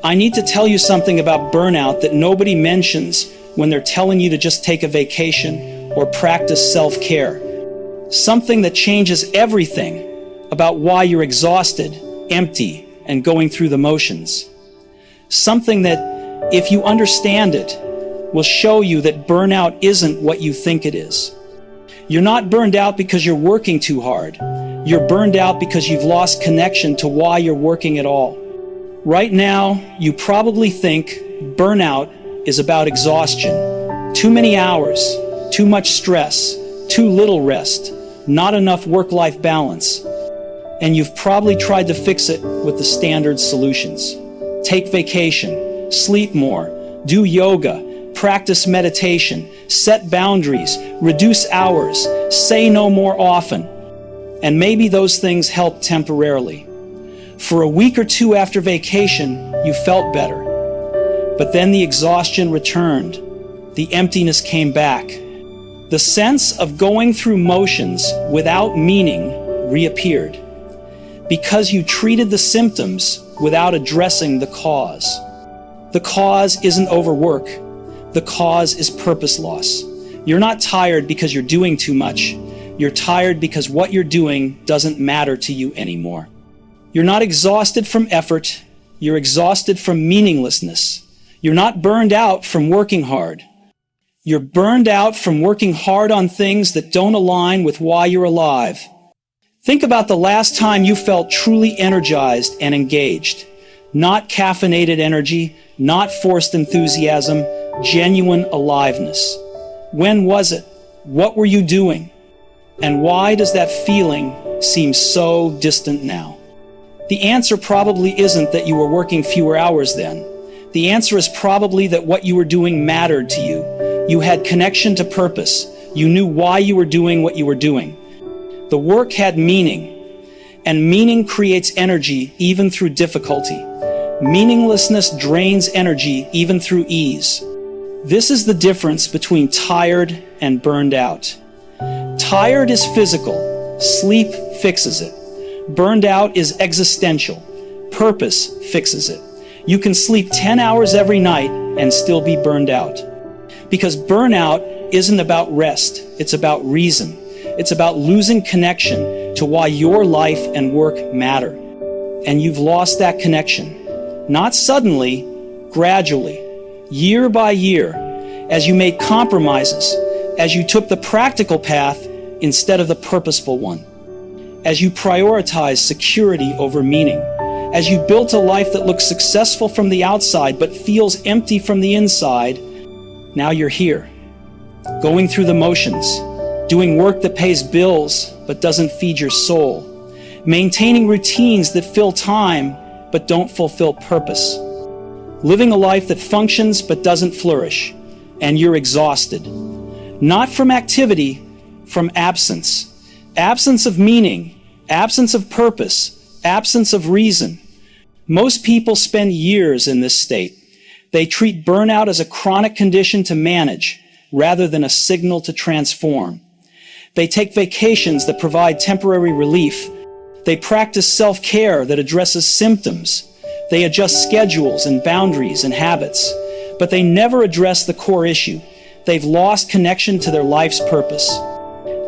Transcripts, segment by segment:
I need to tell you something about burnout that nobody mentions when they're telling you to just take a vacation or practice self-care. Something that changes everything about why you're exhausted, empty, and going through the motions. Something that, if you understand it, will show you that burnout isn't what you think it is. You're not burned out because you're working too hard. You're burned out because you've lost connection to why you're working at all. Right now, you probably think burnout is about exhaustion. Too many hours, too much stress, too little rest, not enough work-life balance. And you've probably tried to fix it with the standard solutions. Take vacation, sleep more, do yoga, practice meditation, set boundaries, reduce hours, say no more often. And maybe those things help temporarily. For a week or two after vacation, you felt better. But then the exhaustion returned. The emptiness came back. The sense of going through motions without meaning reappeared. Because you treated the symptoms without addressing the cause. The cause isn't overwork. The cause is purpose loss. You're not tired because you're doing too much. You're tired because what you're doing doesn't matter to you anymore. You're not exhausted from effort. You're exhausted from meaninglessness. You're not burned out from working hard. You're burned out from working hard on things that don't align with why you're alive. Think about the last time you felt truly energized and engaged. Not caffeinated energy, not forced enthusiasm, genuine aliveness. When was it? What were you doing? And why does that feeling seem so distant now? The answer probably isn't that you were working fewer hours then. The answer is probably that what you were doing mattered to you. You had connection to purpose. You knew why you were doing what you were doing. The work had meaning, and meaning creates energy even through difficulty. Meaninglessness drains energy even through ease. This is the difference between tired and burned out. Tired is physical. Sleep fixes it. Burned out is existential. Purpose fixes it. You can sleep 10 hours every night and still be burned out. Because burnout isn't about rest, it's about reason. It's about losing connection to why your life and work matter. And you've lost that connection. Not suddenly, gradually, year by year, as you made compromises, as you took the practical path instead of the purposeful one. As you prioritize security over meaning, as you built a life that looks successful from the outside but feels empty from the inside, now you're here, going through the motions, doing work that pays bills but doesn't feed your soul, maintaining routines that fill time but don't fulfill purpose, living a life that functions but doesn't flourish, and you're exhausted. Not from activity, from absence. Absence of meaning, absence of purpose, absence of reason. Most people spend years in this state. They treat burnout as a chronic condition to manage rather than a signal to transform. They take vacations that provide temporary relief. They practice self-care that addresses symptoms. They adjust schedules and boundaries and habits, but they never address the core issue. They've lost connection to their life's purpose.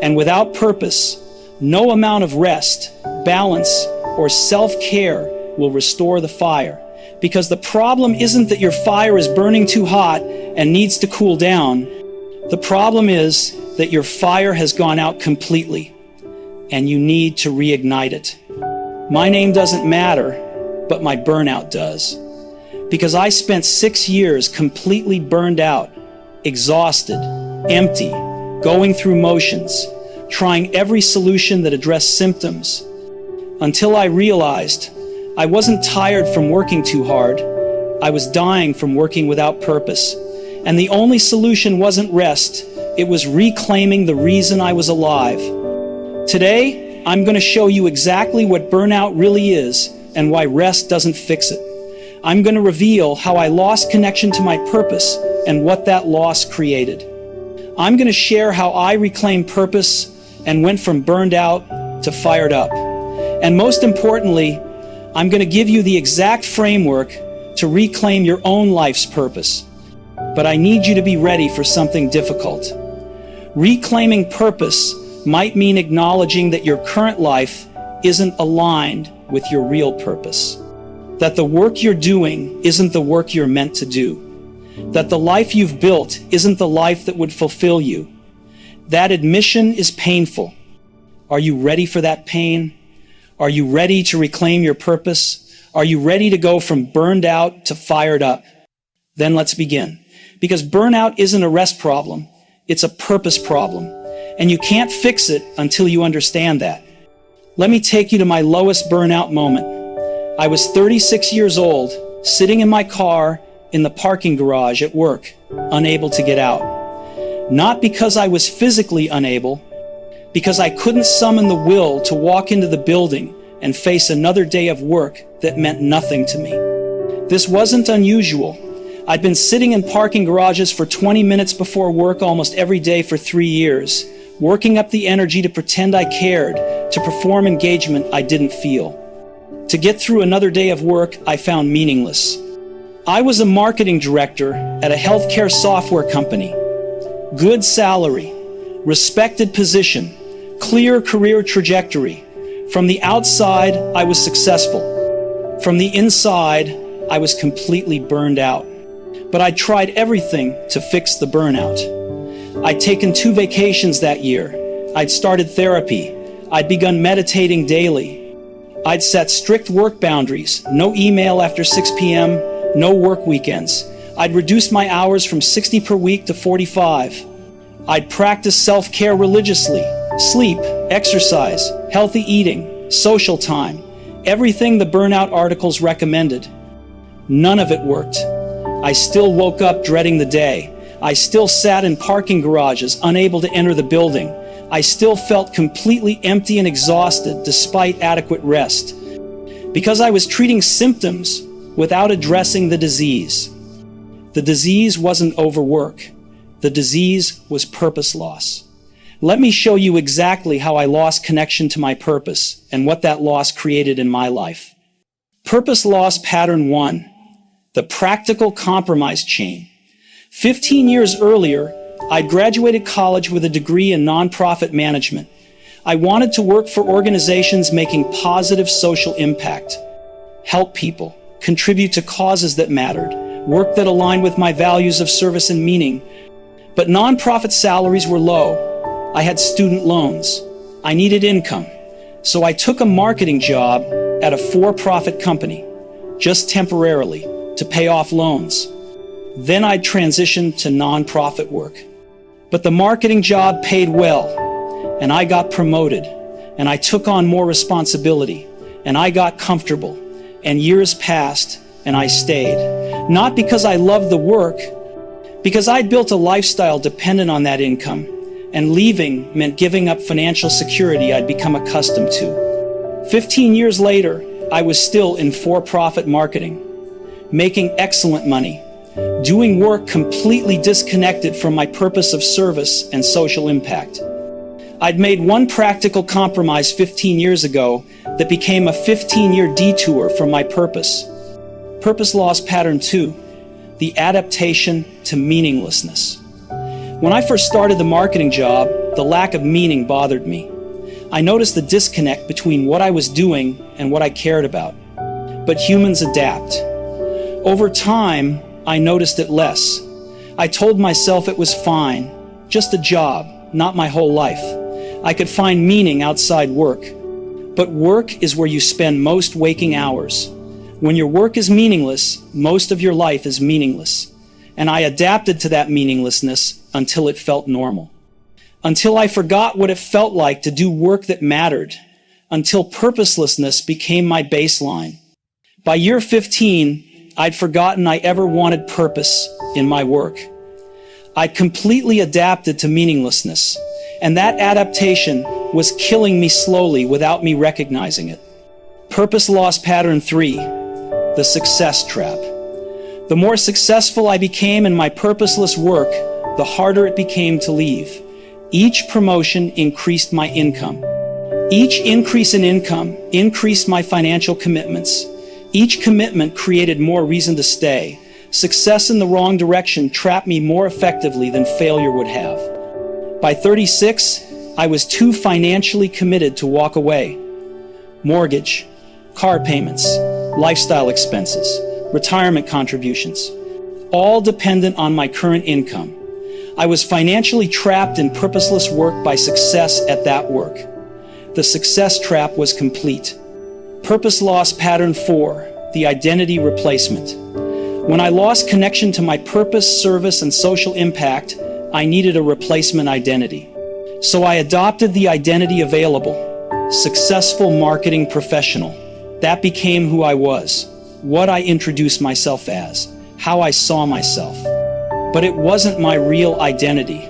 And without purpose, no amount of rest, balance, or self-care will restore the fire. Because the problem isn't that your fire is burning too hot and needs to cool down. The problem is that your fire has gone out completely, and you need to reignite it. My name doesn't matter, but my burnout does. Because I spent 6 years completely burned out, exhausted, empty, going through motions, trying every solution that addressed symptoms, until I realized I wasn't tired from working too hard. I was dying from working without purpose. And the only solution wasn't rest, it was reclaiming the reason I was alive. Today, I'm going to show you exactly what burnout really is and why rest doesn't fix it. I'm going to reveal how I lost connection to my purpose and what that loss created. I'm going to share how I reclaimed purpose and went from burned out to fired up. And most importantly, I'm going to give you the exact framework to reclaim your own life's purpose. But I need you to be ready for something difficult. Reclaiming purpose might mean acknowledging that your current life isn't aligned with your real purpose. That the work you're doing isn't the work you're meant to do. That the life you've built isn't the life that would fulfill you. That admission is painful. Are you ready for that pain? Are you ready to reclaim your purpose? Are you ready to go from burned out to fired up? Then let's begin. Because burnout isn't a rest problem, it's a purpose problem. And you can't fix it until you understand that. Let me take you to my lowest burnout moment. I was 36 years old, sitting in my car in the parking garage at work, unable to get out. Not because I was physically unable, because I couldn't summon the will to walk into the building and face another day of work that meant nothing to me. This wasn't unusual. I'd been sitting in parking garages for 20 minutes before work almost every day for 3 years, working up the energy to pretend I cared, to perform engagement I didn't feel. To get through another day of work I found meaningless. I was a marketing director at a healthcare software company. Good salary, respected position, clear career trajectory. From the outside, I was successful. From the inside, I was completely burned out. But I tried everything to fix the burnout. I'd taken 2 vacations that year. I'd started therapy. I'd begun meditating daily. I'd set strict work boundaries, no email after 6 p.m., no work weekends. I'd reduced my hours from 60 per week to 45. I'd practiced self-care religiously, sleep, exercise, healthy eating, social time, everything the burnout articles recommended. None of it worked. I still woke up dreading the day. I still sat in parking garages, unable to enter the building. I still felt completely empty and exhausted despite adequate rest. Because I was treating symptoms without addressing the disease. The disease wasn't overwork. The disease was purpose loss. Let me show you exactly how I lost connection to my purpose and what that loss created in my life. Purpose loss pattern 1. The practical compromise chain. 15 years earlier, I'd graduated college with a degree in nonprofit management. I wanted to work for organizations making positive social impact, help people, contribute to causes that mattered, work that aligned with my values of service and meaning. But nonprofit salaries were low. I had student loans. I needed income. So I took a marketing job at a for-profit company, just temporarily, to pay off loans. Then I'd transition to nonprofit work. But the marketing job paid well, and I got promoted, and I took on more responsibility, and I got comfortable, and years passed, and I stayed. Not because I loved the work, because I'd built a lifestyle dependent on that income, and leaving meant giving up financial security I'd become accustomed to. 15 years later, I was still in for-profit marketing, making excellent money, doing work completely disconnected from my purpose of service and social impact. I'd made one practical compromise 15 years ago that became a 15-year detour from my purpose. Purpose loss pattern 2, the adaptation to meaninglessness. When I first started the marketing job, the lack of meaning bothered me. I noticed the disconnect between what I was doing and what I cared about. But humans adapt. Over time, I noticed it less. I told myself it was fine, just a job, not my whole life. I could find meaning outside work. But work is where you spend most waking hours. When your work is meaningless, most of your life is meaningless. And I adapted to that meaninglessness until it felt normal. Until I forgot what it felt like to do work that mattered. Until purposelessness became my baseline. By year 15, I'd forgotten I ever wanted purpose in my work. I'd completely adapted to meaninglessness, and that adaptation was killing me slowly without me recognizing it. Purpose loss pattern 3, the success trap. The more successful I became in my purposeless work, the harder it became to leave. Each promotion increased my income. Each increase in income increased my financial commitments. Each commitment created more reason to stay. Success in the wrong direction trapped me more effectively than failure would have. By 36, I was too financially committed to walk away. Mortgage, car payments, lifestyle expenses, retirement contributions, all dependent on my current income. I was financially trapped in purposeless work by success at that work. The success trap was complete. Purpose loss pattern 4, the identity replacement. When I lost connection to my purpose, service, and social impact, I needed a replacement identity. So I adopted the identity available: successful marketing professional. That became who I was, what I introduced myself as, how I saw myself. But it wasn't my real identity.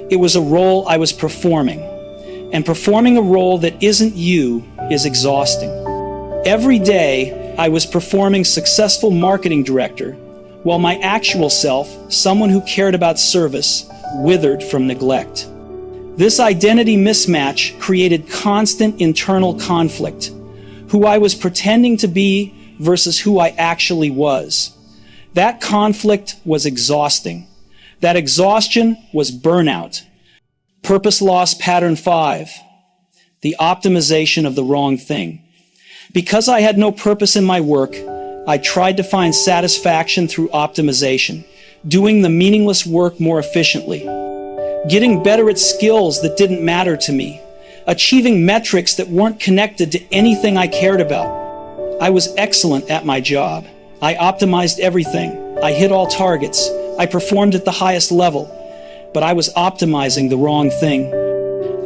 It was a role I was performing. And performing a role that isn't you is exhausting. Every day, I was performing successful marketing director, while my actual self, someone who cared about service, withered from neglect. This identity mismatch created constant internal conflict: who I was pretending to be versus who I actually was. That conflict was exhausting. That exhaustion was burnout. Purpose loss pattern 5, the optimization of the wrong thing. Because I had no purpose in my work, I tried to find satisfaction through optimization, doing the meaningless work more efficiently, getting better at skills that didn't matter to me, achieving metrics that weren't connected to anything I cared about. I was excellent at my job. I optimized everything. I hit all targets. I performed at the highest level. But I was optimizing the wrong thing.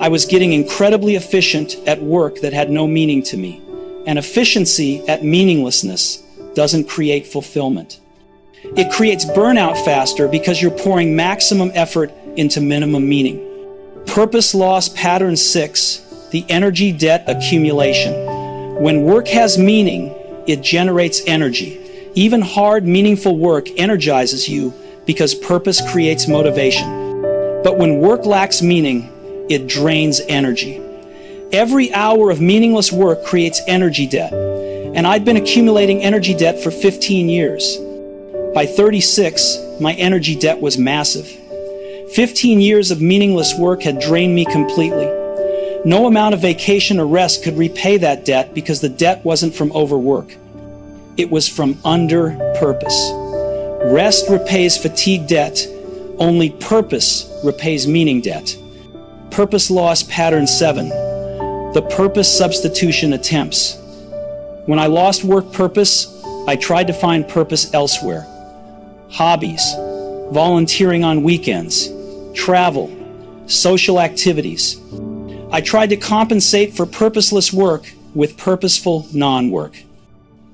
I was getting incredibly efficient at work that had no meaning to me. And efficiency at meaninglessness doesn't create fulfillment. It creates burnout faster because you're pouring maximum effort into minimum meaning. Purpose loss pattern 6, the energy debt accumulation. When work has meaning, it generates energy. Even hard, meaningful work energizes you because purpose creates motivation. But when work lacks meaning, it drains energy. Every hour of meaningless work creates energy debt, and I'd been accumulating energy debt for 15 years. By 36, my energy debt was massive. 15 years of meaningless work had drained me completely. No amount of vacation or rest could repay that debt because the debt wasn't from overwork. It was from under-purpose. Rest repays fatigue debt. Only purpose repays meaning debt. Purpose loss pattern 7. The purpose substitution attempts. When I lost work purpose, I tried to find purpose elsewhere. Hobbies, volunteering on weekends, travel, social activities. I tried to compensate for purposeless work with purposeful non-work.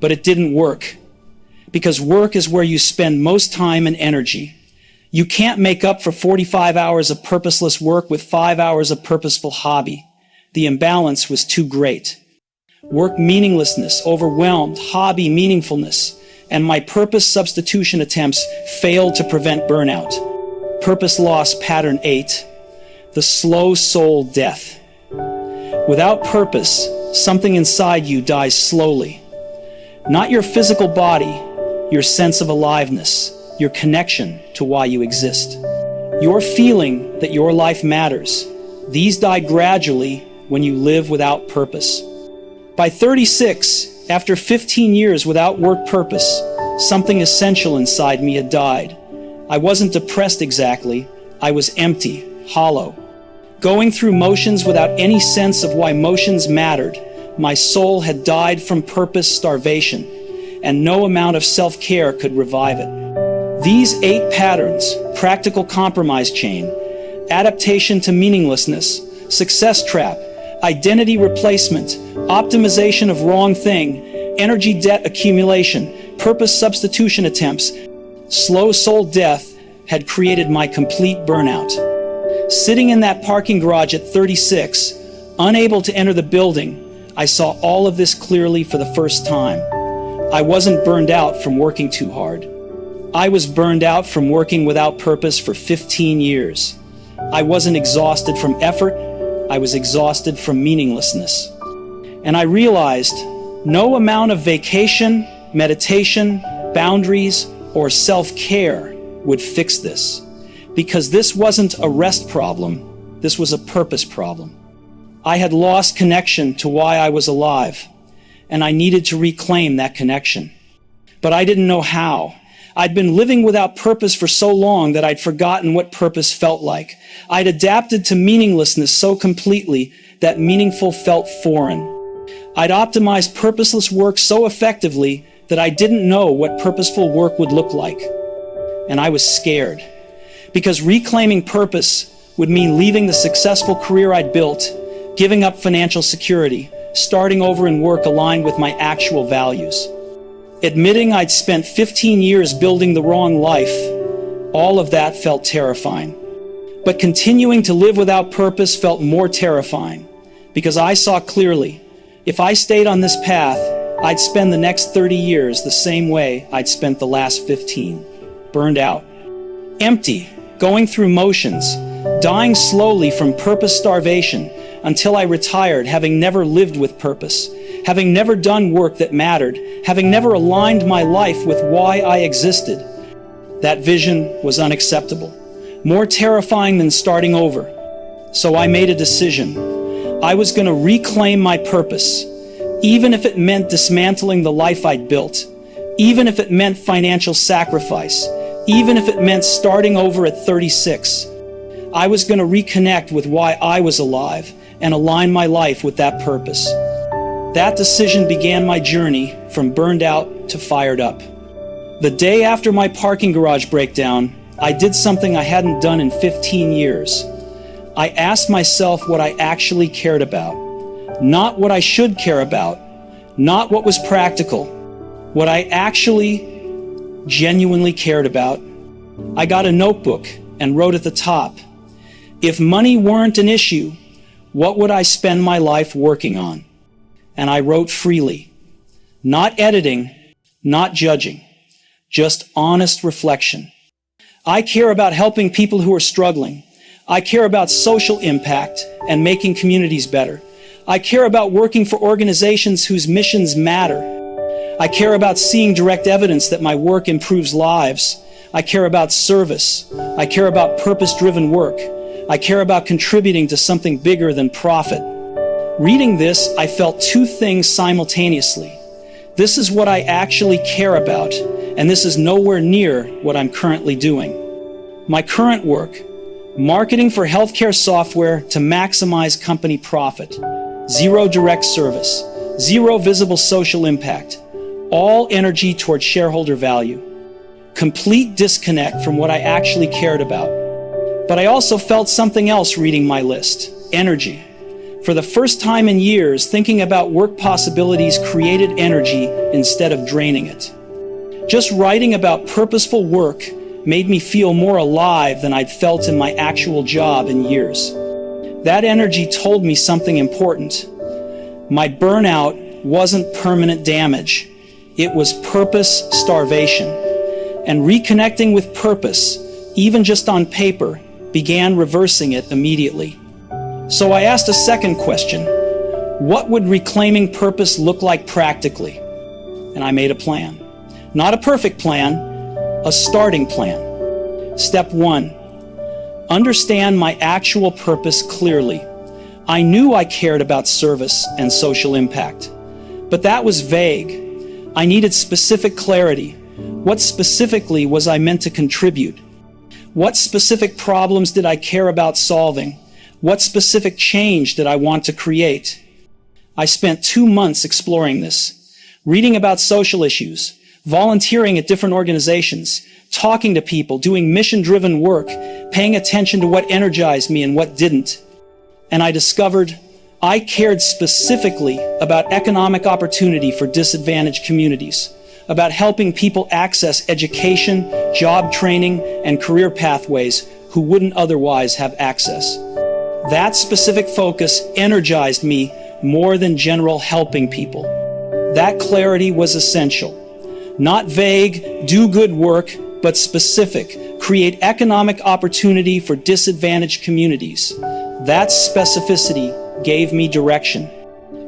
But it didn't work, because work is where you spend most time and energy. You can't make up for 45 hours of purposeless work with 5 hours of purposeful hobby. The imbalance was too great. Work meaninglessness overwhelmed hobby meaningfulness, and my purpose substitution attempts failed to prevent burnout. Purpose loss pattern 8, the slow soul death. Without purpose, something inside you dies slowly. Not your physical body, your sense of aliveness, your connection to why you exist. Your feeling that your life matters. These die gradually when you live without purpose. By 36, after 15 years without work purpose, something essential inside me had died. I wasn't depressed exactly. I was empty, hollow. Going through motions without any sense of why motions mattered, my soul had died from purpose starvation, and no amount of self-care could revive it. These 8 patterns, practical compromise chain, adaptation to meaninglessness, success trap, identity replacement, optimization of wrong thing, energy debt accumulation, purpose substitution attempts, slow soul death had created my complete burnout. Sitting in that parking garage at 36, unable to enter the building, I saw all of this clearly for the first time. I wasn't burned out from working too hard. I was burned out from working without purpose for 15 years. I wasn't exhausted from effort. I was exhausted from meaninglessness. And I realized no amount of vacation, meditation, boundaries, or self-care would fix this. Because this wasn't a rest problem, this was a purpose problem. I had lost connection to why I was alive, and I needed to reclaim that connection. But I didn't know how. I'd been living without purpose for so long that I'd forgotten what purpose felt like. I'd adapted to meaninglessness so completely that meaningful felt foreign. I'd optimized purposeless work so effectively that I didn't know what purposeful work would look like. And I was scared, because reclaiming purpose would mean leaving the successful career I'd built, giving up financial security, starting over in work aligned with my actual values. Admitting I'd spent 15 years building the wrong life, all of that felt terrifying. But continuing to live without purpose felt more terrifying, because I saw clearly, if I stayed on this path, I'd spend the next 30 years the same way I'd spent the last 15, burned out, empty, going through motions, dying slowly from purpose starvation until I retired, having never lived with purpose, having never done work that mattered, having never aligned my life with why I existed. That vision was unacceptable, more terrifying than starting over. So I made a decision. I was going to reclaim my purpose, even if it meant dismantling the life I'd built, even if it meant financial sacrifice, even if it meant starting over at 36. I was going to reconnect with why I was alive and align my life with that purpose. That decision began my journey from burned out to fired up. The day after my parking garage breakdown, I did something I hadn't done in 15 years. I asked myself what I actually cared about, not what I should care about, not what was practical, what I actually genuinely cared about. I got a notebook and wrote at the top, if money weren't an issue, what would I spend my life working on? And I wrote freely, not editing, not judging, just honest reflection. I care about helping people who are struggling. I care about social impact and making communities better. I care about working for organizations whose missions matter. I care about seeing direct evidence that my work improves lives. I care about service. I care about purpose-driven work. I care about contributing to something bigger than profit. Reading this, I felt two things simultaneously. This is what I actually care about, and this is nowhere near what I'm currently doing. My current work, marketing for healthcare software to maximize company profit, zero direct service, zero visible social impact, all energy toward shareholder value. Complete disconnect from what I actually cared about. But I also felt something else reading my list, energy. For the first time in years, thinking about work possibilities created energy instead of draining it. Just writing about purposeful work made me feel more alive than I'd felt in my actual job in years. That energy told me something important. My burnout wasn't permanent damage. It was purpose starvation. And reconnecting with purpose, even just on paper, began reversing it immediately. So I asked a second question. What would reclaiming purpose look like practically? And I made a plan. Not a perfect plan, a starting plan. Step 1, understand my actual purpose clearly. I knew I cared about service and social impact, but that was vague. I needed specific clarity. What specifically was I meant to contribute? What specific problems did I care about solving? What specific change did I want to create? I spent 2 months exploring this, reading about social issues, volunteering at different organizations, talking to people, doing mission-driven work, paying attention to what energized me and what didn't. And I discovered I cared specifically about economic opportunity for disadvantaged communities, about helping people access education, job training, and career pathways who wouldn't otherwise have access. That specific focus energized me more than general helping people. That clarity was essential. Not vague, do good work, but specific, create economic opportunity for disadvantaged communities. That specificity gave me direction.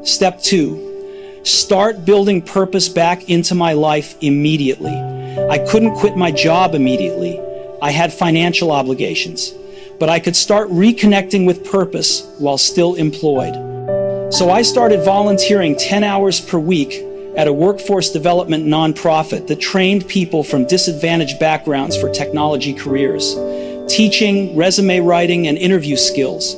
Step 2, Start building purpose back into my life immediately. I couldn't quit my job immediately. I had financial obligations, but I could start reconnecting with purpose while still employed. So I started volunteering 10 hours per week at a workforce development nonprofit that trained people from disadvantaged backgrounds for technology careers, teaching resume writing and interview skills,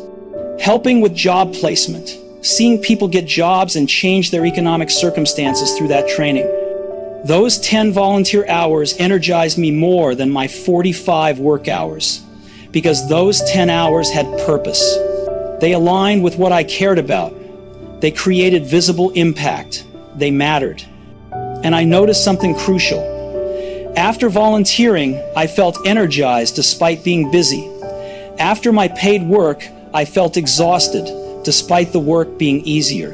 helping with job placement, seeing people get jobs and change their economic circumstances through that training. Those 10 volunteer hours energized me more than my 45 work hours, because those 10 hours had purpose. They aligned with what I cared about. They created visible impact. They mattered. And I noticed something crucial. After volunteering, I felt energized despite being busy. After my paid work, I felt exhausted despite the work being easier.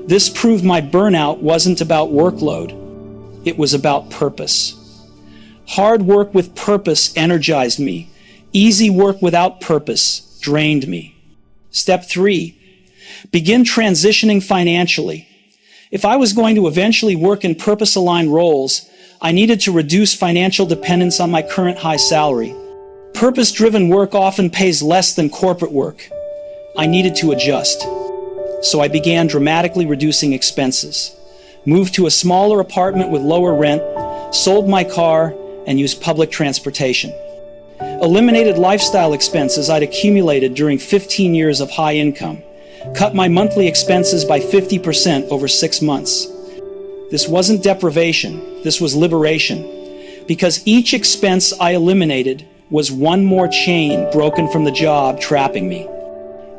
This proved my burnout wasn't about workload. It was about purpose. Hard work with purpose energized me. Easy work without purpose drained me. Step 3, begin transitioning financially. If I was going to eventually work in purpose-aligned roles, I needed to reduce financial dependence on my current high salary. Purpose-driven work often pays less than corporate work. I needed to adjust. So I began dramatically reducing expenses, moved to a smaller apartment with lower rent, sold my car, and used public transportation. Eliminated lifestyle expenses I'd accumulated during 15 years of high income. Cut my monthly expenses by 50% over 6 months. This wasn't deprivation, this was liberation, because each expense I eliminated was one more chain broken from the job trapping me.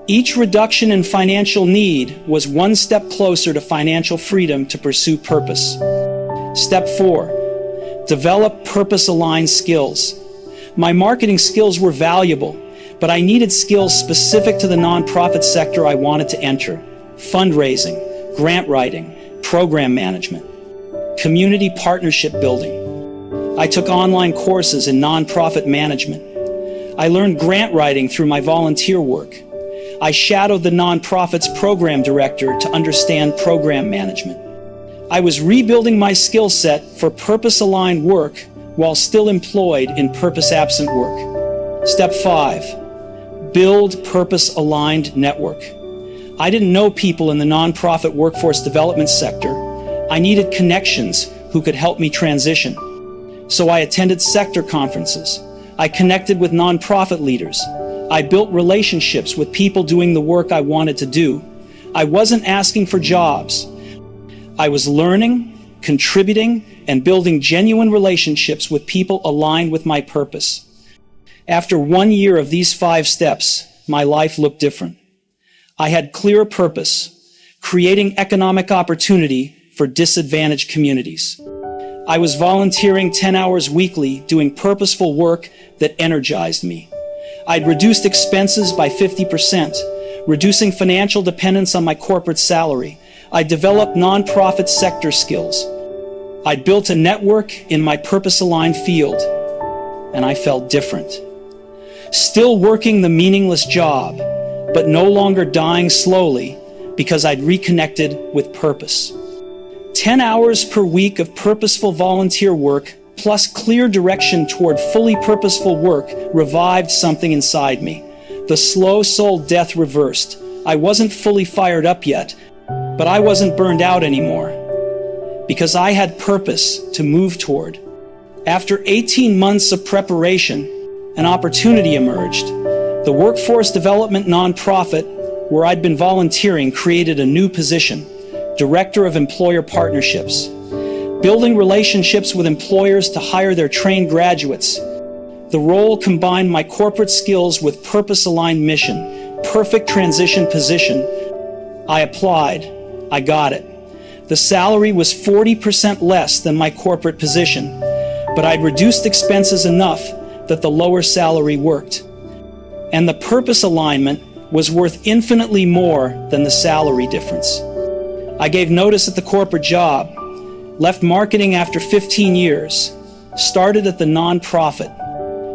Each reduction in financial need was one step closer to financial freedom to pursue purpose. Step 4, develop purpose-aligned skills. My marketing skills were valuable, but I needed skills specific to the nonprofit sector I wanted to enter: fundraising, grant writing, program management, community partnership building. I took online courses in nonprofit management. I learned grant writing through my volunteer work. I shadowed the nonprofit's program director to understand program management. I was rebuilding my skill set for purpose-aligned work while still employed in purpose-absent work. Step 5. Build purpose-aligned network. I didn't know people in the nonprofit workforce development sector. I needed connections who could help me transition. So I attended sector conferences. I connected with nonprofit leaders. I built relationships with people doing the work I wanted to do. I wasn't asking for jobs. I was learning, contributing, and building genuine relationships with people aligned with my purpose. After 1 year of these 5 steps, my life looked different. I had clear purpose, creating economic opportunity for disadvantaged communities. I was volunteering 10 hours weekly, doing purposeful work that energized me. I'd reduced expenses by 50%, reducing financial dependence on my corporate salary. I developed nonprofit sector skills. I built a network in my purpose-aligned field, and I felt different. Still working the meaningless job, but no longer dying slowly because I'd reconnected with purpose. 10 hours per week of purposeful volunteer work plus clear direction toward fully purposeful work revived something inside me. The slow soul death reversed. I wasn't fully fired up yet, but I wasn't burned out anymore because I had purpose to move toward. After 18 months of preparation, an opportunity emerged. The workforce development nonprofit where I'd been volunteering created a new position, Director of Employer Partnerships, building relationships with employers to hire their trained graduates. The role combined my corporate skills with purpose-aligned mission, perfect transition position. I applied. I got it. The salary was 40% less than my corporate position, but I'd reduced expenses enough that the lower salary worked. And the purpose alignment was worth infinitely more than the salary difference. I gave notice at the corporate job, left marketing after 15 years, started at the nonprofit.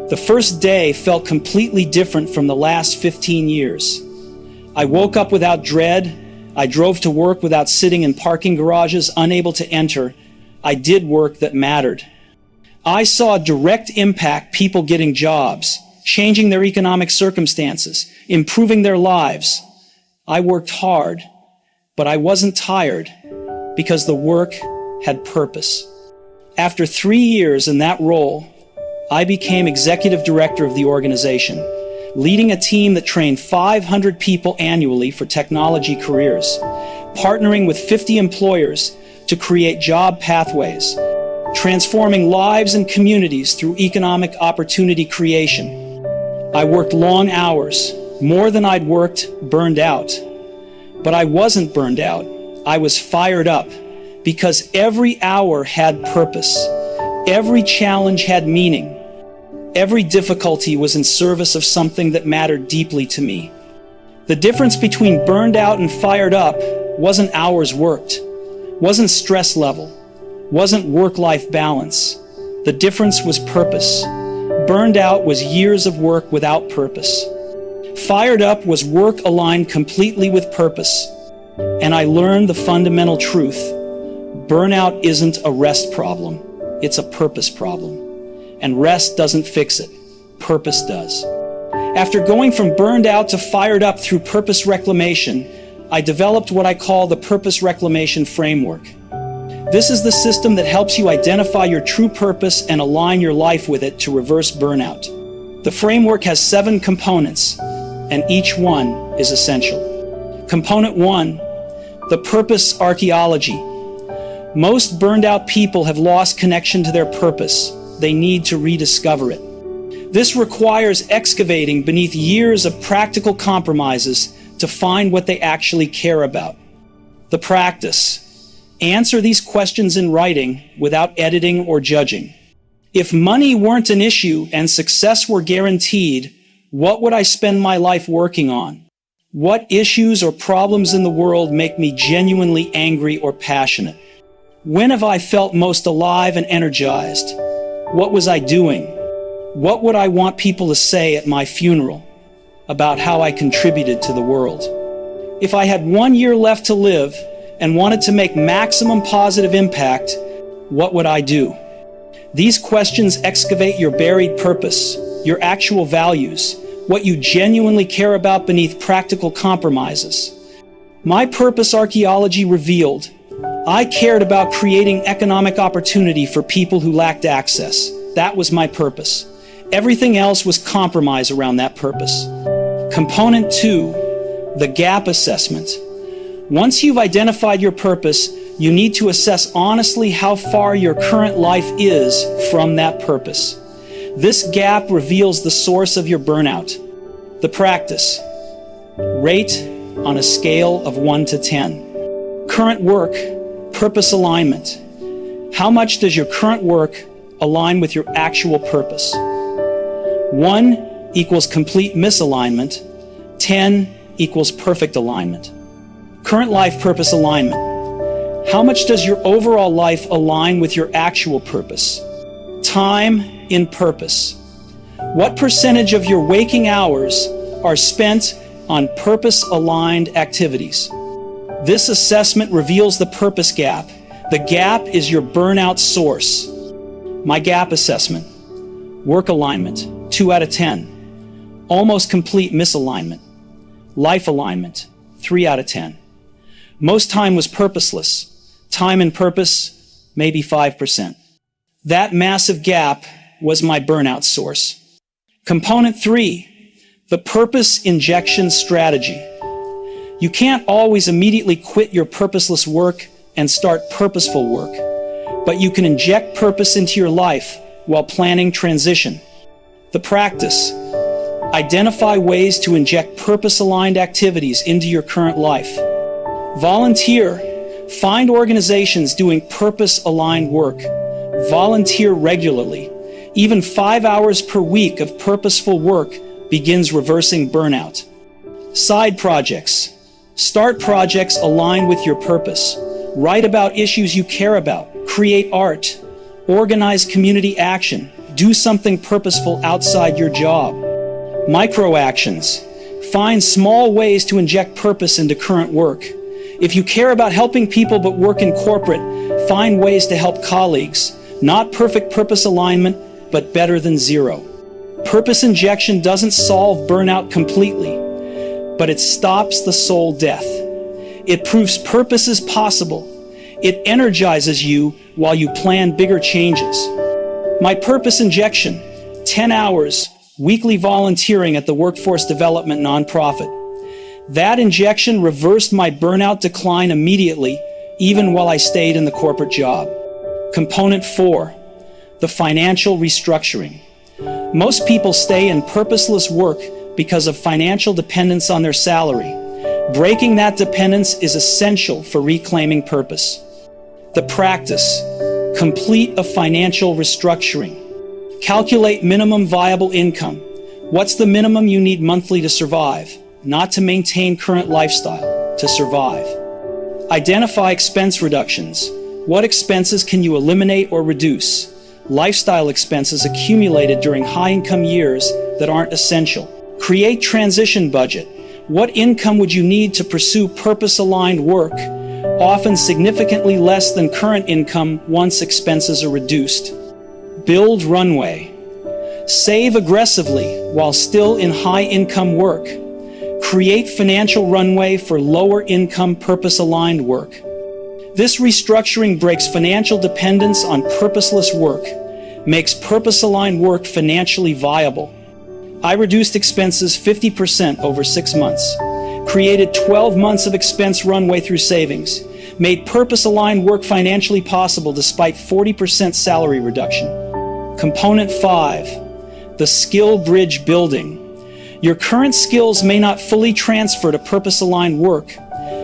The first day felt completely different from the last 15 years. I woke up without dread. I drove to work without sitting in parking garages, unable to enter. I did work that mattered. I saw direct impact, people getting jobs, changing their economic circumstances, improving their lives. I worked hard, but I wasn't tired because the work had purpose. After 3 years in that role, I became executive director of the organization, leading a team that trained 500 people annually for technology careers, partnering with 50 employers to create job pathways, transforming lives and communities through economic opportunity creation. I worked long hours, more than I'd worked, burned out. But I wasn't burned out. I was fired up because every hour had purpose. Every challenge had meaning. Every difficulty was in service of something that mattered deeply to me. The difference between burned out and fired up wasn't hours worked, wasn't stress level, wasn't work-life balance. The difference was purpose. Burned out was years of work without purpose. Fired up was work aligned completely with purpose. And I learned the fundamental truth. Burnout isn't a rest problem. It's a purpose problem. And rest doesn't fix it. Purpose does. After going from burned out to fired up through purpose reclamation, I developed what I call the Purpose Reclamation Framework. This is the system that helps you identify your true purpose and align your life with it to reverse burnout. The framework has 7 components, and each one is essential. Component 1, the purpose archaeology. Most burned out people have lost connection to their purpose. They need to rediscover it. This requires excavating beneath years of practical compromises to find what they actually care about. The practice. Answer these questions in writing without editing or judging. If money weren't an issue and success were guaranteed, what would I spend my life working on? What issues or problems in the world make me genuinely angry or passionate? When have I felt most alive and energized? What was I doing? What would I want people to say at my funeral about how I contributed to the world? If I had 1 year left to live and wanted to make maximum positive impact, what would I do? These questions excavate your buried purpose, your actual values, what you genuinely care about beneath practical compromises. My purpose archaeology revealed I cared about creating economic opportunity for people who lacked access. That was my purpose. Everything else was compromise around that purpose. Component 2, the gap assessment. Once you've identified your purpose, you need to assess honestly how far your current life is from that purpose. This gap reveals the source of your burnout. The practice. Rate on a scale of 1 to 10. Current work, purpose alignment. How much does your current work align with your actual purpose? 1 equals complete misalignment. 10 equals perfect alignment. Current life purpose alignment. How much does your overall life align with your actual purpose? Time in purpose. What percentage of your waking hours are spent on purpose-aligned activities? This assessment reveals the purpose gap. The gap is your burnout source. My gap assessment. Work alignment, 2 out of 10. Almost complete misalignment. Life alignment, 3 out of 10. Most time was purposeless. Time and purpose, maybe 5%. That massive gap was my burnout source. Component 3, the purpose injection strategy. You can't always immediately quit your purposeless work and start purposeful work, but you can inject purpose into your life while planning transition. The practice. Identify ways to inject purpose-aligned activities into your current life. Volunteer. Find organizations doing purpose-aligned work. Volunteer regularly. Even 5 hours per week of purposeful work begins reversing burnout. Side projects. Start projects aligned with your purpose. Write about issues you care about. Create art. Organize community action. Do something purposeful outside your job. Micro actions. Find small ways to inject purpose into current work. If you care about helping people but work in corporate, find ways to help colleagues. Not perfect purpose alignment, but better than zero. Purpose injection doesn't solve burnout completely, but it stops the soul death. It proves purpose is possible. It energizes you while you plan bigger changes. My purpose injection, 10 hours, weekly volunteering at the workforce development nonprofit. That injection reversed my burnout decline immediately, even while I stayed in the corporate job. Component 4, the financial restructuring. Most people stay in purposeless work because of financial dependence on their salary. Breaking that dependence is essential for reclaiming purpose. The practice, complete a financial restructuring. Calculate minimum viable income. What's the minimum you need monthly to survive? Not to maintain current lifestyle, to survive. Identify expense reductions. What expenses can you eliminate or reduce? Lifestyle expenses accumulated during high-income years that aren't essential. Create transition budget. What income would you need to pursue purpose-aligned work, often significantly less than current income once expenses are reduced? Build runway. Save aggressively while still in high-income work. Create financial runway for lower-income purpose-aligned work. This restructuring breaks financial dependence on purposeless work, makes purpose-aligned work financially viable. I reduced expenses 50% over 6 months, created 12 months of expense runway through savings, made purpose-aligned work financially possible despite 40% salary reduction. Component 5, the skill bridge building. Your current skills may not fully transfer to purpose-aligned work.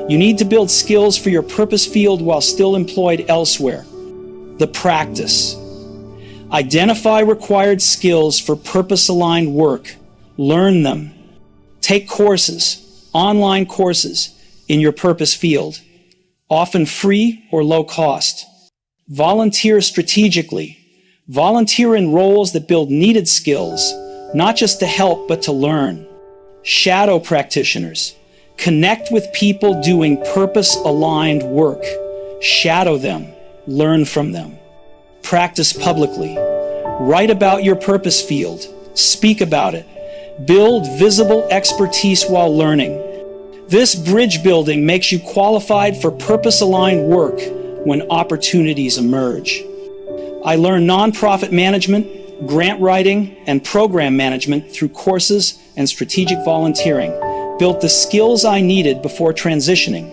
You need to build skills for your purpose field while still employed elsewhere. The practice. Identify required skills for purpose-aligned work. Learn them. Take courses, online courses, in your purpose field, often free or low cost. Volunteer strategically. Volunteer in roles that build needed skills, not just to help but to learn. Shadow practitioners. Connect with people doing purpose-aligned work. Shadow them. Learn from them. Practice publicly. Write about your purpose field. Speak about it. Build visible expertise while learning. This bridge building makes you qualified for purpose-aligned work when opportunities emerge. I learned nonprofit management, grant writing, and program management through courses and strategic volunteering. Built the skills I needed before transitioning.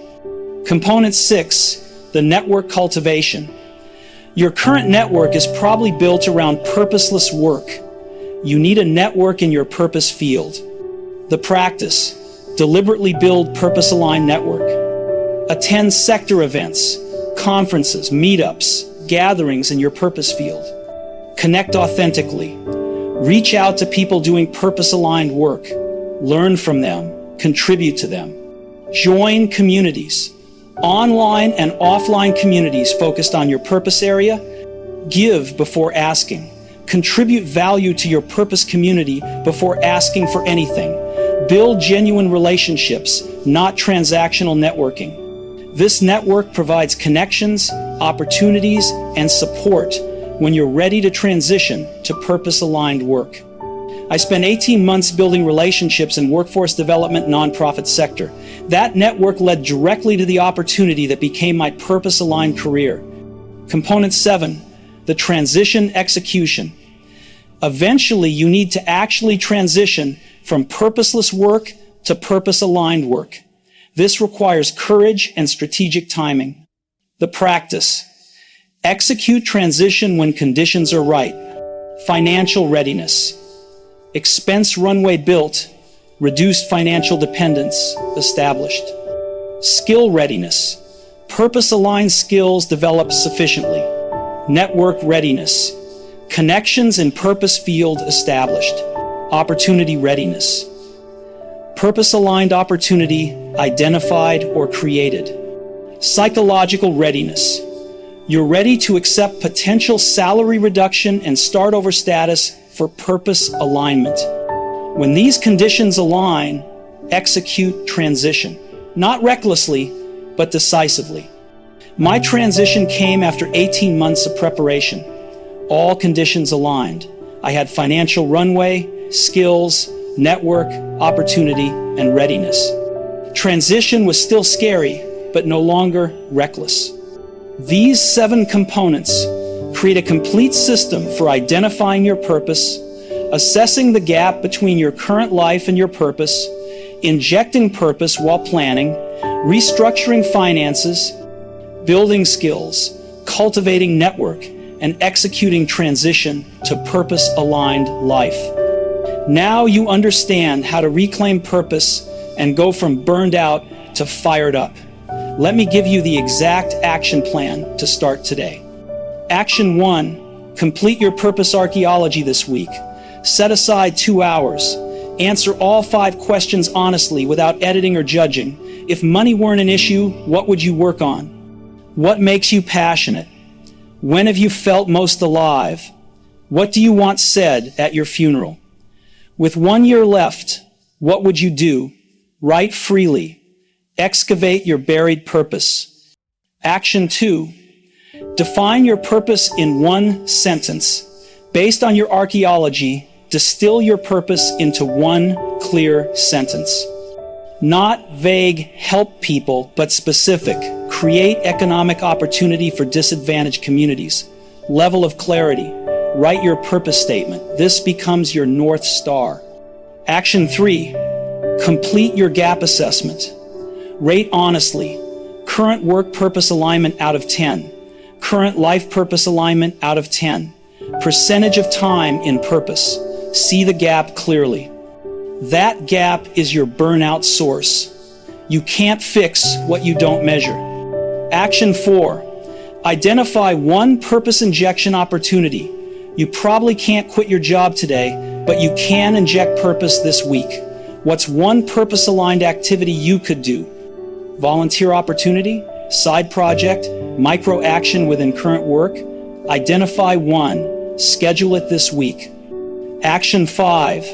Component 6, the network cultivation. Your current network is probably built around purposeless work. You need a network in your purpose field. The practice, deliberately build purpose-aligned network. Attend sector events, conferences, meetups, gatherings in your purpose field. Connect authentically. Reach out to people doing purpose-aligned work. Learn from them. Contribute to them. Join communities, online and offline communities focused on your purpose area. Give before asking. Contribute value to your purpose community before asking for anything. Build genuine relationships, not transactional networking. This network provides connections, opportunities, and support when you're ready to transition to purpose-aligned work. I spent 18 months building relationships in workforce development nonprofit sector. That network led directly to the opportunity that became my purpose-aligned career. Component 7, the transition execution. Eventually, you need to actually transition from purposeless work to purpose-aligned work. This requires courage and strategic timing. The practice. Execute transition when conditions are right. Financial readiness. Expense runway built, reduced financial dependence established. Skill readiness. Purpose-aligned skills developed sufficiently. Network readiness. Connections in purpose field established. Opportunity readiness. Purpose-aligned opportunity identified or created. Psychological readiness. You're ready to accept potential salary reduction and start over status for purpose alignment. When these conditions align, execute transition. Not recklessly, but decisively. My transition came after 18 months of preparation. All conditions aligned. I had financial runway, skills, network, opportunity, and readiness. Transition was still scary, but no longer reckless. These 7 components create a complete system for identifying your purpose, assessing the gap between your current life and your purpose, injecting purpose while planning, restructuring finances, building skills, cultivating network, and executing transition to purpose-aligned life. Now you understand how to reclaim purpose and go from burned out to fired up. Let me give you the exact action plan to start today. Action 1, complete your purpose archaeology this week. Set aside 2 hours. Answer all 5 questions honestly without editing or judging. If money weren't an issue, what would you work on? What makes you passionate? When have you felt most alive? What do you want said at your funeral? With 1 year left, what would you do? Write freely. Excavate your buried purpose. Action 2. Define your purpose in 1 sentence. Based on your archaeology, distill your purpose into 1 clear sentence. Not vague, help people, but specific. Create economic opportunity for disadvantaged communities. Level of clarity. Write your purpose statement. This becomes your North Star. Action 3. Complete your gap assessment. Rate honestly. Current work purpose alignment out of 10. Current life purpose alignment out of 10. Percentage of time in purpose. See the gap clearly. That gap is your burnout source. You can't fix what you don't measure. Action 4. Identify 1 purpose injection opportunity. You probably can't quit your job today, but you can inject purpose this week. What's 1 purpose-aligned activity you could do? Volunteer opportunity? Side project? Micro action within current work? Identify 1. Schedule it this week. Action 5.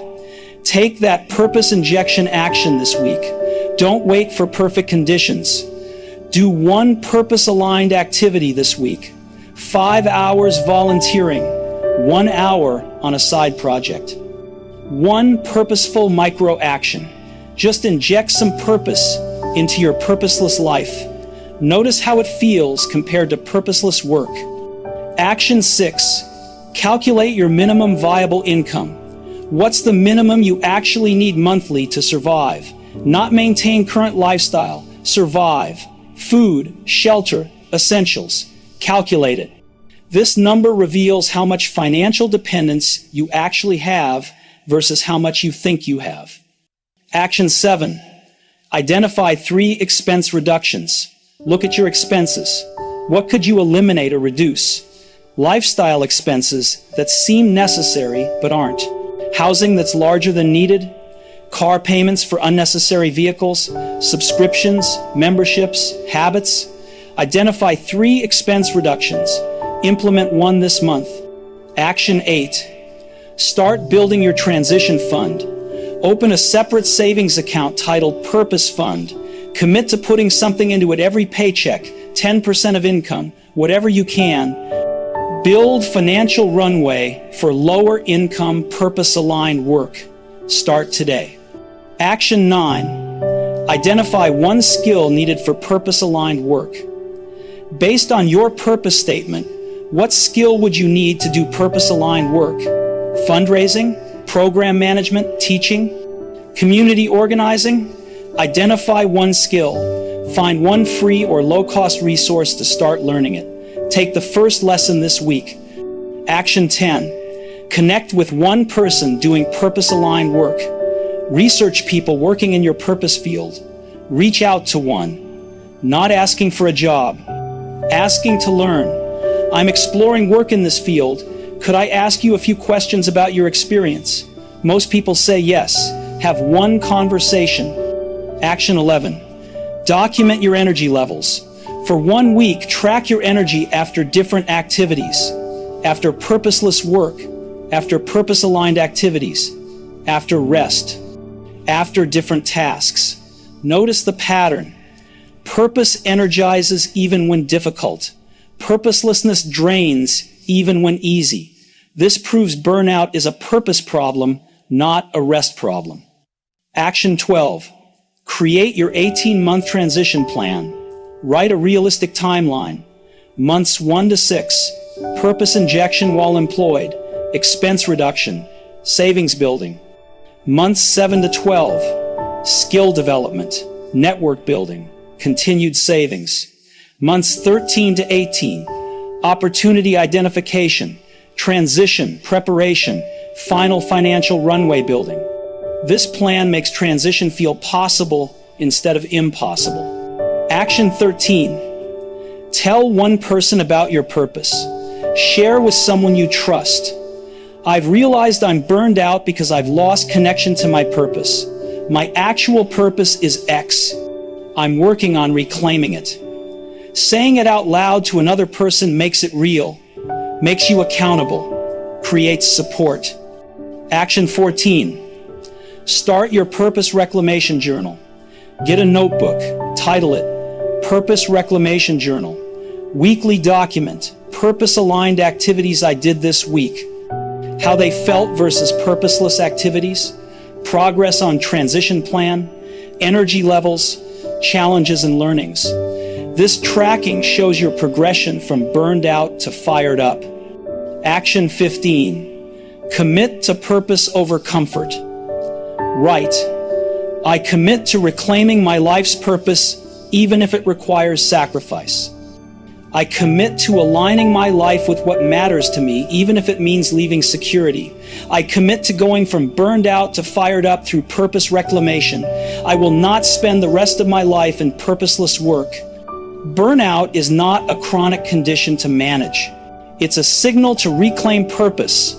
Take that purpose injection action this week. Don't wait for perfect conditions. Do 1 purpose-aligned activity this week. 5 hours volunteering. 1 hour on a side project. 1 purposeful micro action. Just inject some purpose into your purposeless life. Notice how it feels compared to purposeless work. Action 6. Calculate your minimum viable income. What's the minimum you actually need monthly to survive? Not maintain current lifestyle. Survive. Food, shelter, essentials. Calculate it. This number reveals how much financial dependence you actually have versus how much you think you have. Action 7. Identify 3 expense reductions. Look at your expenses. What could you eliminate or reduce? Lifestyle expenses that seem necessary but aren't. Housing that's larger than needed. Car payments for unnecessary vehicles. Subscriptions, memberships, habits. Identify 3 expense reductions. Implement 1 this month. Action 8. Start building your transition fund. Open a separate savings account titled Purpose Fund. Commit to putting something into it every paycheck, 10% of income, whatever you can. Build financial runway for lower income, purpose-aligned work. Start today. Action 9. Identify 1 skill needed for purpose-aligned work. Based on your purpose statement, what skill would you need to do purpose-aligned work? Fundraising, program management, teaching, community organizing? Identify 1 skill. Find 1 free or low-cost resource to start learning it. Take the first lesson this week. Action 10. Connect with 1 person doing purpose-aligned work. Research people working in your purpose field. Reach out to 1. Not asking for a job. Asking to learn. I'm exploring work in this field. Could I ask you a few questions about your experience? Most people say yes. Have 1 conversation. Action 11. Document your energy levels. For 1 week, track your energy after different activities. After purposeless work. After purpose-aligned activities. After rest. After different tasks. Notice the pattern. Purpose energizes even when difficult. Purposelessness drains even when easy. This proves burnout is a purpose problem, not a rest problem. Action 12. Create your 18-month transition plan. Write a realistic timeline. Months 1 to 6. Purpose injection while employed. Expense reduction. Savings building. Months 7 to 12. Skill development. Network building. Continued savings. Months 13 to 18. Opportunity identification. Transition, preparation, final financial runway building. This plan makes transition feel possible instead of impossible. Action 13. Tell one person about your purpose. Share with someone you trust. I've realized I'm burned out because I've lost connection to my purpose. My actual purpose is X. I'm working on reclaiming it. Saying it out loud to another person makes it real, makes you accountable, creates support. Action 14. Start your Purpose Reclamation Journal. Get a notebook, title it Purpose Reclamation Journal. Weekly document, purpose-aligned activities I did this week. How they felt versus purposeless activities. Progress on transition plan. Energy levels. Challenges and learnings. This tracking shows your progression from burned out to fired up. Action 15. Commit to purpose over comfort. Write, I commit to reclaiming my life's purpose even if it requires sacrifice. I commit to aligning my life with what matters to me, even if it means leaving security. I commit to going from burned out to fired up through purpose reclamation. I will not spend the rest of my life in purposeless work. Burnout is not a chronic condition to manage. It's a signal to reclaim purpose.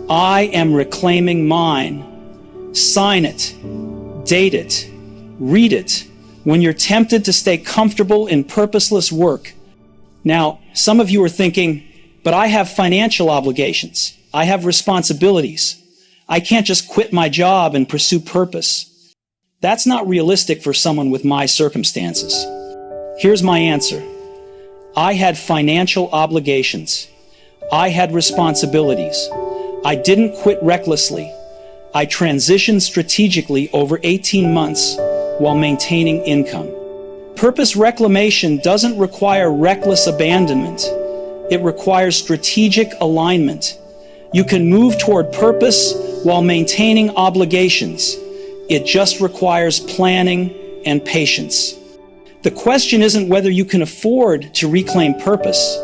I am reclaiming mine. Sign it, date it, read it when you're tempted to stay comfortable in purposeless work. Now, some of you are thinking, but I have financial obligations. I have responsibilities. I can't just quit my job and pursue purpose. That's not realistic for someone with my circumstances. Here's my answer. I had financial obligations. I had responsibilities. I didn't quit recklessly. I transitioned strategically over 18 months while maintaining income. Purpose reclamation doesn't require reckless abandonment. It requires strategic alignment. You can move toward purpose while maintaining obligations. It just requires planning and patience. The question isn't whether you can afford to reclaim purpose.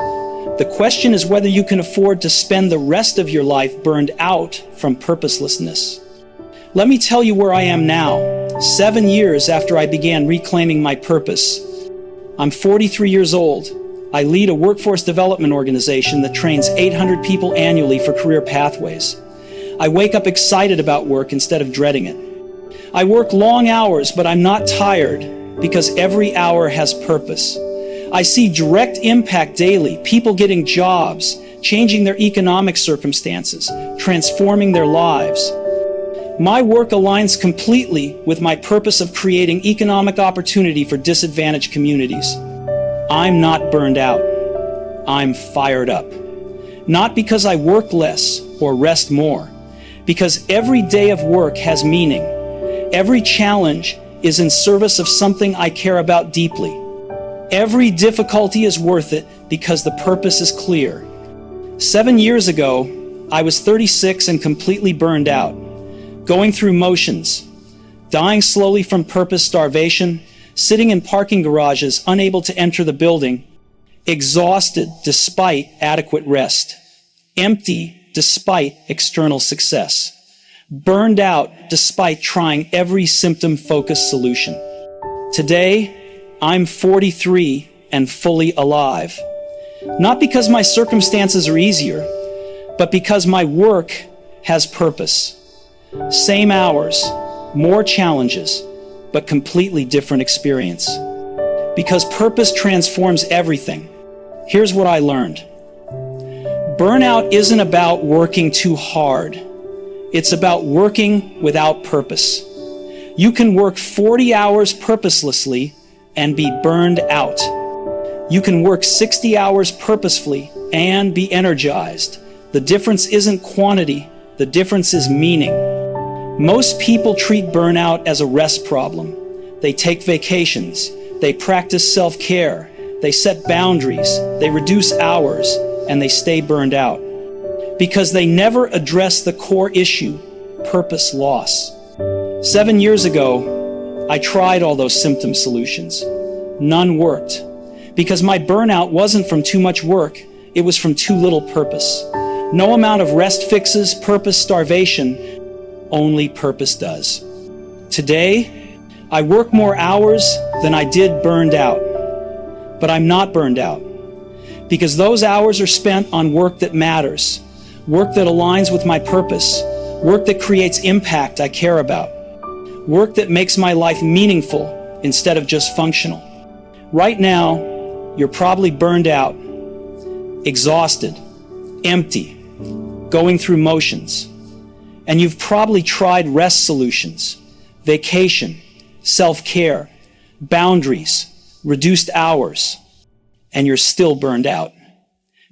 The question is whether you can afford to spend the rest of your life burned out from purposelessness. Let me tell you where I am now. 7 years after I began reclaiming my purpose. I'm 43 years old. I lead a workforce development organization that trains 800 people annually for career pathways. I wake up excited about work instead of dreading it. I work long hours, but I'm not tired because every hour has purpose. I see direct impact daily, people getting jobs, changing their economic circumstances, transforming their lives. My work aligns completely with my purpose of creating economic opportunity for disadvantaged communities. I'm not burned out. I'm fired up. Not because I work less or rest more, because every day of work has meaning. Every challenge is in service of something I care about deeply. Every difficulty is worth it because the purpose is clear. 7 years ago, I was 36 and completely burned out. Going through motions, dying slowly from purpose starvation, sitting in parking garages unable to enter the building, exhausted despite adequate rest, empty despite external success, burned out despite trying every symptom-focused solution. Today, I'm 43 and fully alive. Not because my circumstances are easier, but because my work has purpose. Same hours, more challenges, but completely different experience. Because purpose transforms everything. Here's what I learned. Burnout isn't about working too hard. It's about working without purpose. You can work 40 hours purposelessly and be burned out. You can work 60 hours purposefully and be energized. The difference isn't quantity, the difference is meaning. Most people treat burnout as a rest problem. They take vacations, they practice self-care, they set boundaries, they reduce hours, and they stay burned out. Because they never address the core issue, purpose loss. 7 years ago, I tried all those symptom solutions. None worked. Because my burnout wasn't from too much work, it was from too little purpose. No amount of rest fixes purpose starvation, only purpose does. Today, I work more hours than I did burned out. But I'm not burned out. Because those hours are spent on work that matters, work that aligns with my purpose, work that creates impact I care about, work that makes my life meaningful instead of just functional. Right now, you're probably burned out, exhausted, empty, going through motions. And you've probably tried rest solutions, vacation, self-care, boundaries, reduced hours, and you're still burned out.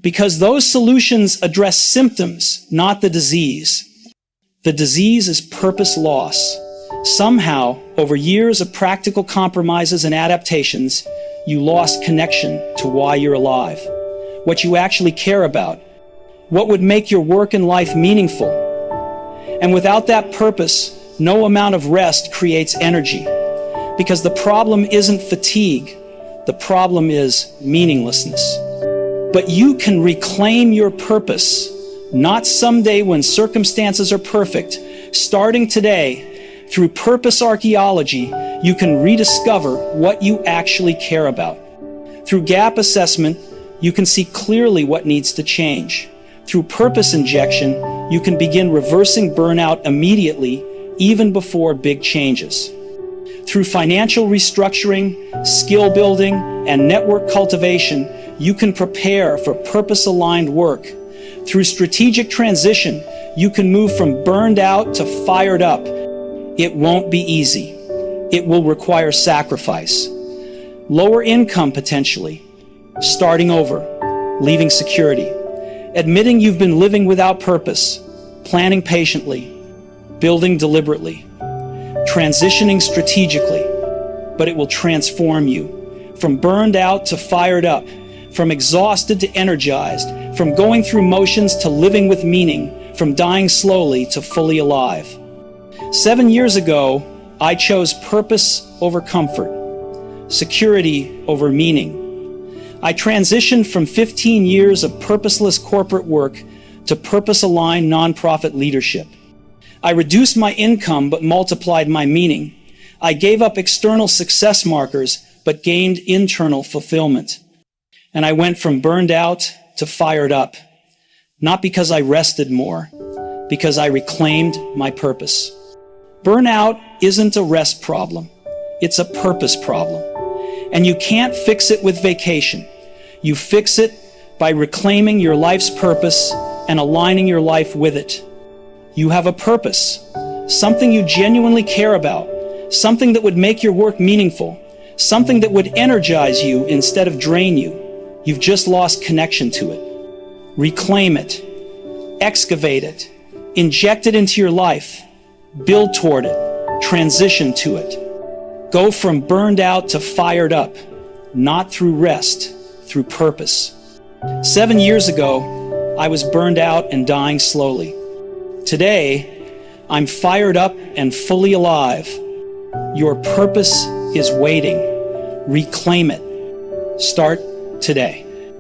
Because those solutions address symptoms, not the disease. The disease is purpose loss. Somehow, over years of practical compromises and adaptations, you lost connection to why you're alive, what you actually care about, what would make your work and life meaningful. And without that purpose, no amount of rest creates energy. Because the problem isn't fatigue, the problem is meaninglessness. But you can reclaim your purpose, not someday when circumstances are perfect. Starting today, through purpose archaeology, you can rediscover what you actually care about. Through gap assessment, you can see clearly what needs to change. Through purpose injection, you can begin reversing burnout immediately, even before big changes. Through financial restructuring, skill building, and network cultivation, you can prepare for purpose-aligned work. Through strategic transition, you can move from burned out to fired up. It won't be easy. It will require sacrifice. Lower income potentially, starting over, leaving security, admitting you've been living without purpose, planning patiently, building deliberately, transitioning strategically, but it will transform you. From burned out to fired up, from exhausted to energized, from going through motions to living with meaning, from dying slowly to fully alive. 7 years ago, I chose purpose over comfort, security over meaning. I transitioned from 15 years of purposeless corporate work to purpose-aligned nonprofit leadership. I reduced my income but multiplied my meaning. I gave up external success markers but gained internal fulfillment. And I went from burned out to fired up, not because I rested more, because I reclaimed my purpose. Burnout isn't a rest problem, it's a purpose problem. And you can't fix it with vacation. You fix it by reclaiming your life's purpose and aligning your life with it. You have a purpose, something you genuinely care about, something that would make your work meaningful, something that would energize you instead of drain you. You've just lost connection to it. Reclaim it, excavate it, inject it into your life, build toward it, transition to it. Go from burned out to fired up, not through rest, through purpose. 7 years ago, I was burned out and dying slowly. Today, I'm fired up and fully alive. Your purpose is waiting. Reclaim it. Start today.